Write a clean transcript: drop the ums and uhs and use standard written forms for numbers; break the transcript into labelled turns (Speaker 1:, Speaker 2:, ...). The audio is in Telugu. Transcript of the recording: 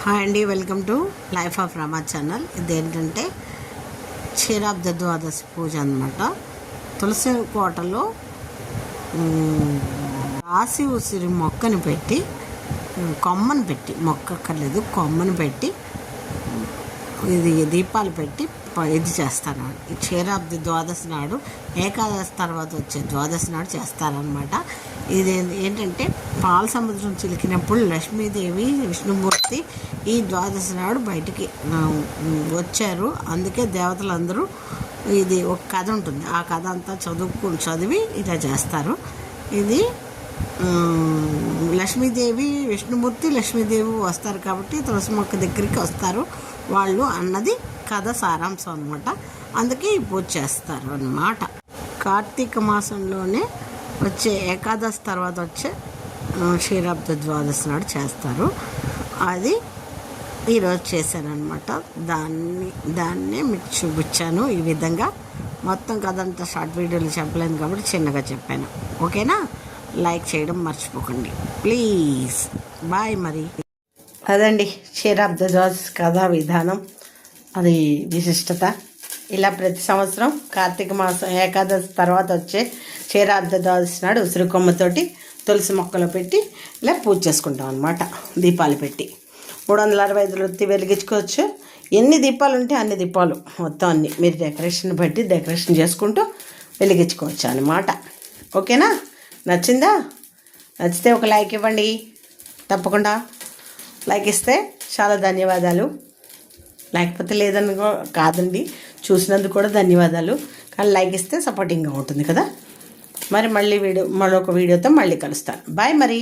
Speaker 1: హాయ్ అండి, welcome to life of Rama channel. ఇదేంటంటే క్షీరాబ్ద ద్వాదశి పూజ అనమాట. తులసి కోటలో రాసి ఉసిరి మొక్కని పెట్టి, కొమ్మని పెట్టి, మొక్క అక్కర్లేదు, కొమ్మని పెట్టి ఇది దీపాలు పెట్టి ఇది చేస్తాను. ఈ క్షీరాబ్ది ద్వాదశి నాడు, ఏకాదశి తర్వాత వచ్చే ద్వాదశి నాడు చేస్తారనమాట. ఇది ఏంటంటే పాల సముద్రం చిలికినప్పుడు లక్ష్మీదేవి విష్ణుమూర్తి ఈ ద్వాదశి నాడు బయటికి వచ్చారు. అందుకే దేవతలందరూ ఇది ఒక కథ ఉంటుంది, ఆ కథ అంతా చదివి ఇలా చేస్తారు. ఇది లక్ష్మీదేవి లక్ష్మీదేవి వస్తారు కాబట్టి తులసి మొక్క దగ్గరికి వస్తారు వాళ్ళు అన్నది కథ సారాంశం అనమాట. అందుకే ఈ పూజ చేస్తారు అన్నమాట. కార్తీక మాసంలోనే వచ్చే ఏకాదశి తర్వాత వచ్చే క్షీరాబ్ద ద్వాదశి నాడు చేస్తారు. అది ఈరోజు చేశానమాట. దాన్నే మీకు చూపించాను. ఈ విధంగా మొత్తం కథ అంతా షార్ట్ వీడియోలు చెప్పలేను కాబట్టి చిన్నగా చెప్పాను. ఓకేనా? లైక్ చేయడం మర్చిపోకండి ప్లీజ్. బాయ్. మరి అదండి క్షీరాబ్ద ద్వాదశి కథా విధానం, అది విశిష్టత. ఇలా ప్రతి సంవత్సరం కార్తీక మాసం ఏకాదశి తర్వాత వచ్చే క్షీరాబ్ద ద్వాదశి నాడు ఉసిరి కొమ్మతోటి తులసి మొక్కలు పెట్టి ఇలా పూజ చేసుకుంటాం అనమాట. దీపాలు పెట్టి 365 ఒత్తి వెలిగించుకోవచ్చు. ఎన్ని దీపాలు ఉంటే అన్ని దీపాలు మొత్తం అన్ని మీరు డెకరేషన్ బట్టి డెకరేషన్ చేసుకుంటూ వెలిగించుకోవచ్చు అనమాట. ఓకేనా? నచ్చిందా? నచ్చితే ఒక లైక్ ఇవ్వండి తప్పకుండా. లైక్ ఇస్తే చాలా ధన్యవాదాలు. లేకపోతే లేదని కాదండి, చూసినందుకు కూడా ధన్యవాదాలు. కానీ లైక్ ఇస్తే సపోర్టింగ్గా ఉంటుంది కదా. మరి మళ్ళీ మరొక వీడియోతో మళ్ళీ కలుస్తాను. బాయ్. మరి